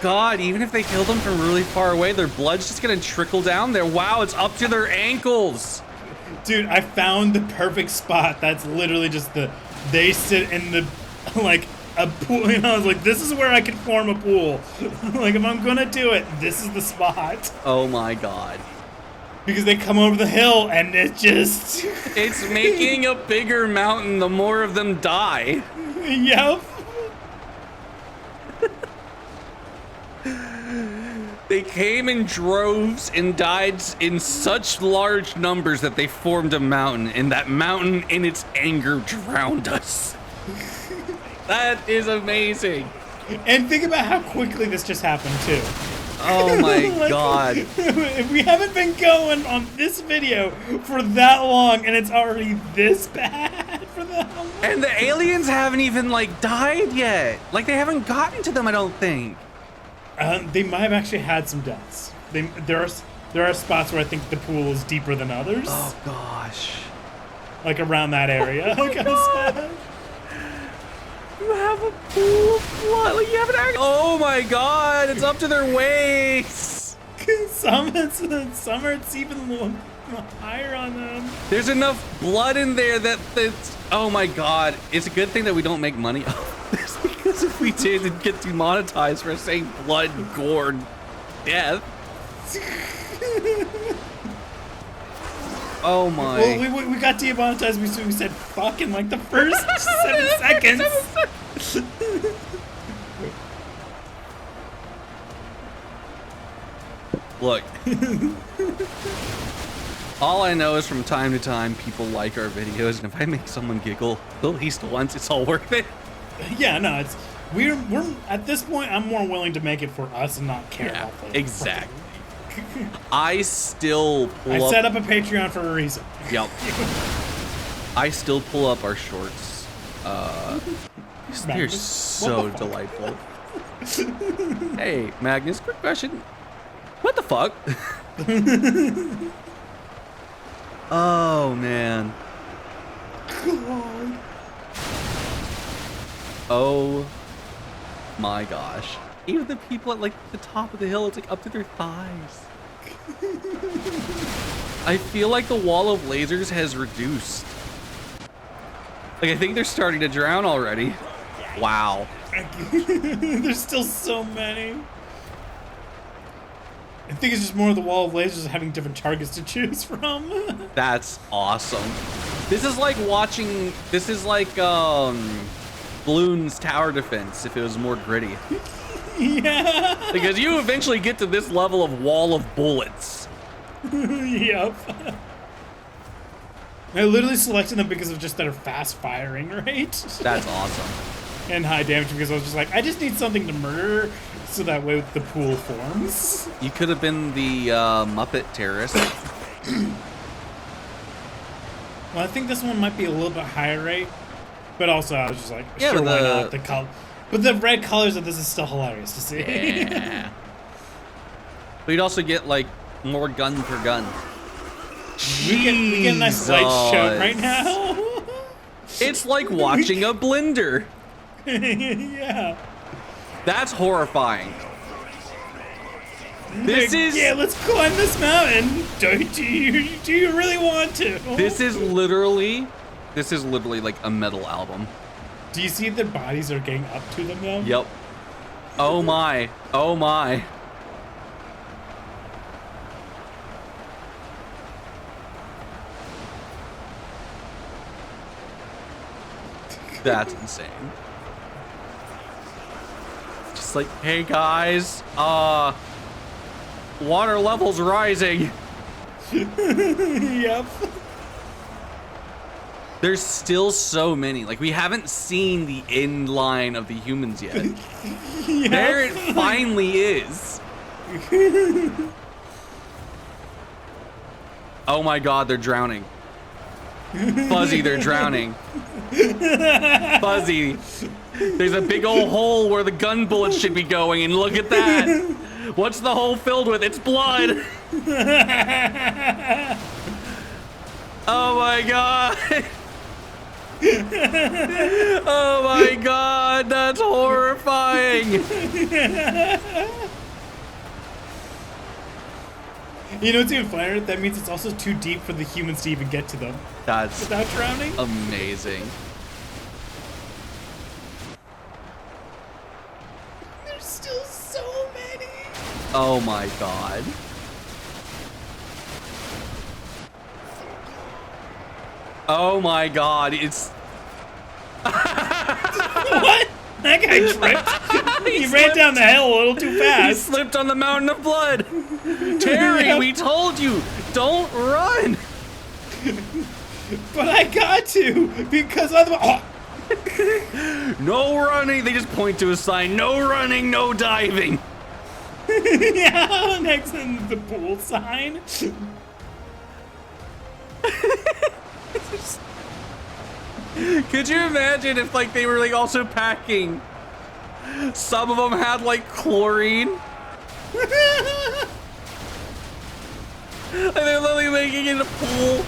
God, even if they killed them from really far away, their blood's just gonna trickle down there. Wow, it's up to their ankles. Dude, I found the perfect spot. That's literally just they sit in the, like, a pool. You know, I was like, this is where I could form a pool. Like, if I'm gonna do it, this is the spot. Oh my god. Because they come over the hill and it just... It's making a bigger mountain the more of them die. Yep. They came in droves and died in such large numbers that they formed a mountain, and that mountain in its anger drowned us. That is amazing. And think about how quickly this just happened, too. Oh my Like, god. We haven't been going on this video for that long, and it's already this bad for that long. And the aliens haven't even, like, died yet. Like, they haven't gotten to them, I don't think. They might have actually had some deaths. There are spots where I think the pool is deeper than others. Oh gosh. Like around that area. Kind of spot. You have a pool of blood. Like, you have an oh my god, it's up to their waists. Some it's even a little higher on them. There's enough blood in there that it's, oh my god. It's a good thing that we don't make money off this, because if we did, it'd get demonetized for saying blood, gore, death. Oh my. Well, we got demonetized because we said fuck in like the first 7 seconds. Look. All I know is from time to time people like our videos, and if I make someone giggle at least once, it's all worth it. Yeah, no, it's we're at this point I'm more willing to make it for us and not care about it. Exactly. I still I pull set up. up a Patreon for a reason. Yep. I still pull up our shorts. They're Magnus? so What the fuck? delightful. Hey, Magnus, quick question. What the fuck? Oh, man. God. Oh my gosh. Even the people at like the top of the hill, it's like up to their thighs. I feel like the wall of lasers has reduced. Like, I think they're starting to drown already. Wow. There's still so many. I think it's just more of the wall of lasers having different targets to choose from. That's awesome. This is like watching, this is like Bloons Tower Defense if it was more gritty. Yeah. Because you eventually get to this level of wall of bullets. Yep. I literally selected them because of just their fast firing rate. That's awesome. And high damage, because I was just like, I just need something to murder so that way the pool forms. You could have been the Muppet terrorist. Well, I think this one might be a little bit higher rate, but also I was just like, Yeah, sure, but why the- not? The color, but the red colors of this is still hilarious to see. Yeah. But you'd also get like more gun per gun. we get a nice light show Jesus. right now. It's like watching a blender. Yeah. That's horrifying. This is Yeah, let's climb this mountain. Do you really want to? this is literally like a metal album. Do you see their bodies are getting up to them now? Yep. Oh my. Oh my. That's insane. Just like, hey guys, water levels rising. Yep. There's still so many. Like, we haven't seen the end line of the humans yet. Yep. There it finally is. Oh my god, they're drowning. Fuzzy, they're drowning. Fuzzy, there's a big old hole where the gun bullets should be going, and look at that. What's the hole filled with? It's blood. Oh my god. Oh my god, that's horrifying. You know what's even funnier? That means it's also too deep for the humans to even get to them That's without drowning. amazing. There's still so many. Oh my god. Oh my god, it's... What? That guy tripped. He ran slipped. down the hill a little too He fast. slipped on the mountain of blood. Terry, we told you, don't run. But I got to because otherwise. Oh. No running. They just point to a sign. No running, no diving. Yeah, next to the pool sign. Could you imagine if like they were like also packing? Some of them had like chlorine. And they're literally making it a pool.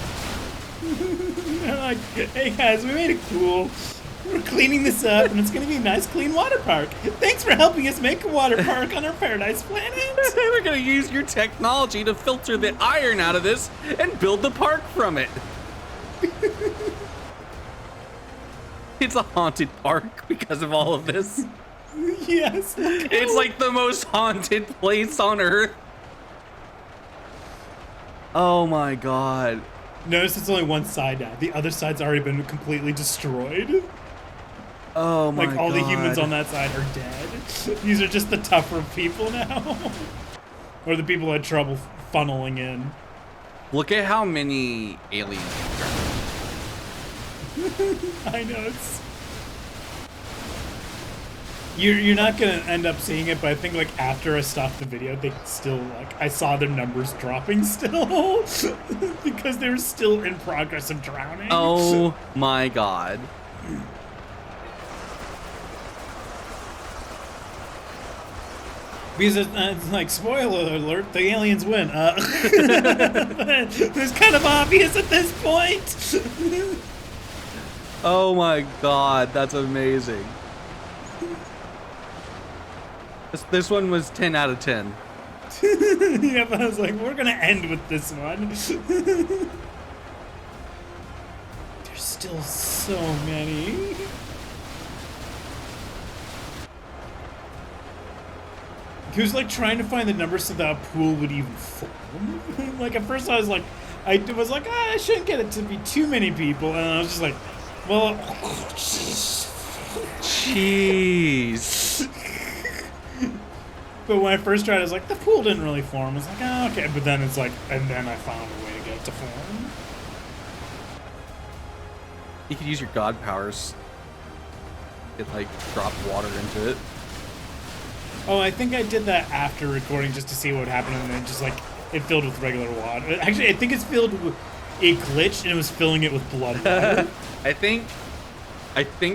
They're like, hey guys, we made it cool. We're cleaning this up, and it's gonna be a nice, clean water park. Thanks for helping us make a water park on our paradise planet. We're gonna use your technology to filter the iron out of this and build the park from it. It's a haunted park because of all of this. Yes. It's like the most haunted place on Earth. Oh my god. Notice it's only one side now. The other side's already been completely destroyed. Oh my god. Like all the humans on that side are dead. These are just the tougher people now. Or the people who had trouble funneling in. Look at how many aliens you drowned. I know it's. You're not gonna end up seeing it, but I think like after I stopped the video, they still like I saw their numbers dropping still because they were still in progress of drowning. Oh my god. Because it's like spoiler alert, the aliens win. It's kind of obvious at this point. Oh my god, that's amazing. This one was 10 out of 10. Yeah, but I was like, we're gonna end with this one. There's still so many. He was like trying to find the number so that a pool would even form. Like at first I was like, I shouldn't get it to be too many people, and I was just like, well, Jeez. But when I first tried, I was like, the pool didn't really form. I was like, oh, okay. But then it's like, and then I found a way to get it to form. You could use your god powers. It like drop water into it. Oh, I think I did that after recording just to see what happened, and then just like it filled with regular water. Actually, I think it's filled with it glitched and it was filling it with blood water. I think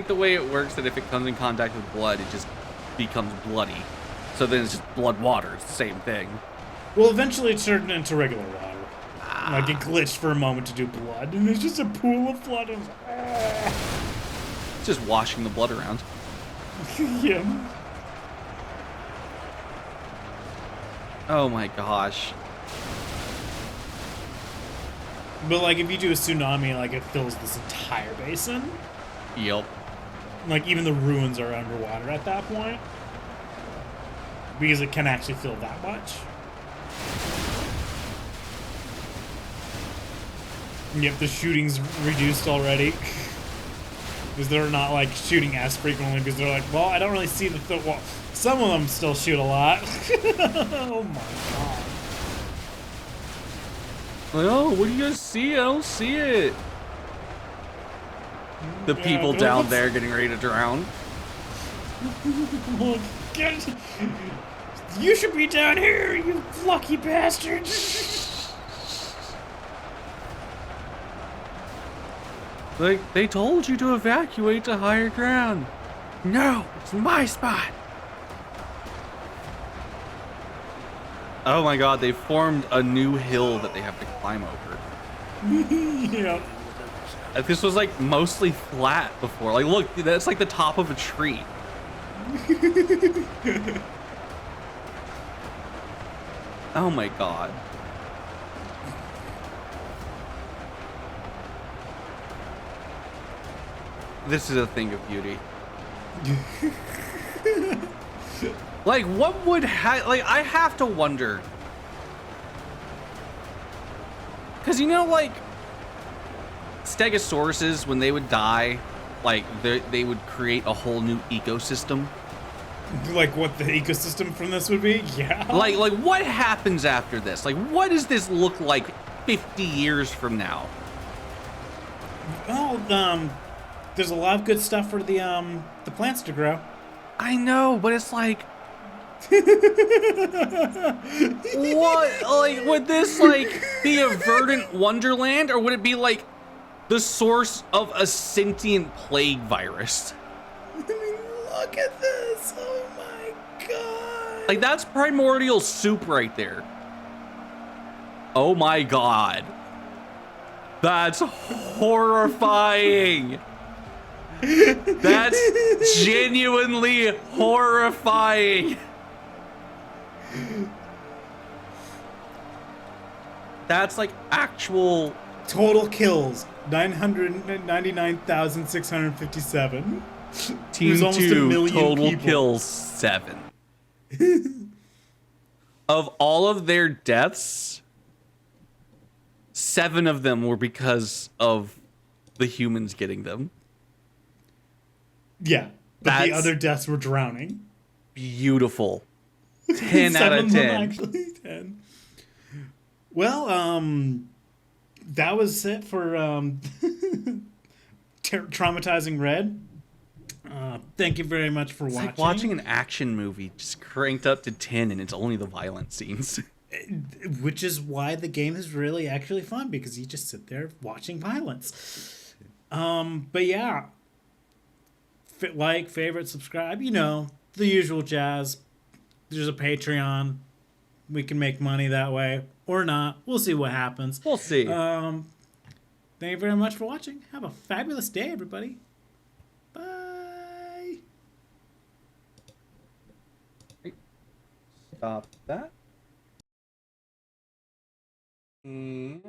the way it works that if it comes in contact with blood, it just becomes bloody. So then it's just blood water. It's the same thing. Well, eventually it turned into regular water. Like it glitched for a moment to do blood, and it's just a pool of blood. And It's just washing the blood around. yeah. Oh my gosh. But like if you do a tsunami, like it fills this entire basin. Yep. Like even the ruins are underwater at that point. Because it can actually fill that much. And yep, the shooting's reduced already. Because they're not like shooting as frequently because they're like, well, I don't really see the well, some of them still shoot a lot. Oh my god. Oh, what do you guys see? I don't see it. The Yeah, people but down what's- there getting ready to drown. Look, you should be down here, you lucky bastards. Like, they told you to evacuate to higher ground. No, it's my spot. Oh my god, they formed a new hill that they have to climb over. Yeah. This was like mostly flat before. Like, look, that's like the top of a tree. Oh my god. This is a thing of beauty. Like, what would like, I have to wonder. Because, you know, like, Stegosauruses, when they would die, like, they would create a whole new ecosystem. Like what the ecosystem from this would be? Yeah. Like what happens after this? Like, what does this look like 50 years from now? Well, there's a lot of good stuff for the plants to grow. I know, but it's like, what? Like, would this, like, be a verdant wonderland, or would it be, like, the source of a sentient plague virus? I mean, look at this. Oh my god. Like, that's primordial soup right there. Oh my god. That's horrifying. That's genuinely horrifying. That's like actual Total kills 999,657. Team There's almost 2 a million total people. kills 7. Of all of their deaths, 7 of them were because of the humans getting them. Yeah, but the That's- other deaths were drowning. Beautiful. 10 out Seven of of them 10. actually 10. Well, that was it for Traumatizing Red. Thank you very much for It's watching. like watching an action movie just cranked up to 10 and it's only the violent scenes. Which is why the game is really actually fun, because you just sit there watching violence. But yeah, like, favorite, subscribe, you know, the usual jazz. There's a Patreon. We can make money that way or not. We'll see what happens. We'll see. Thank you very much for watching. Have a fabulous day, everybody. Bye. Stop that. And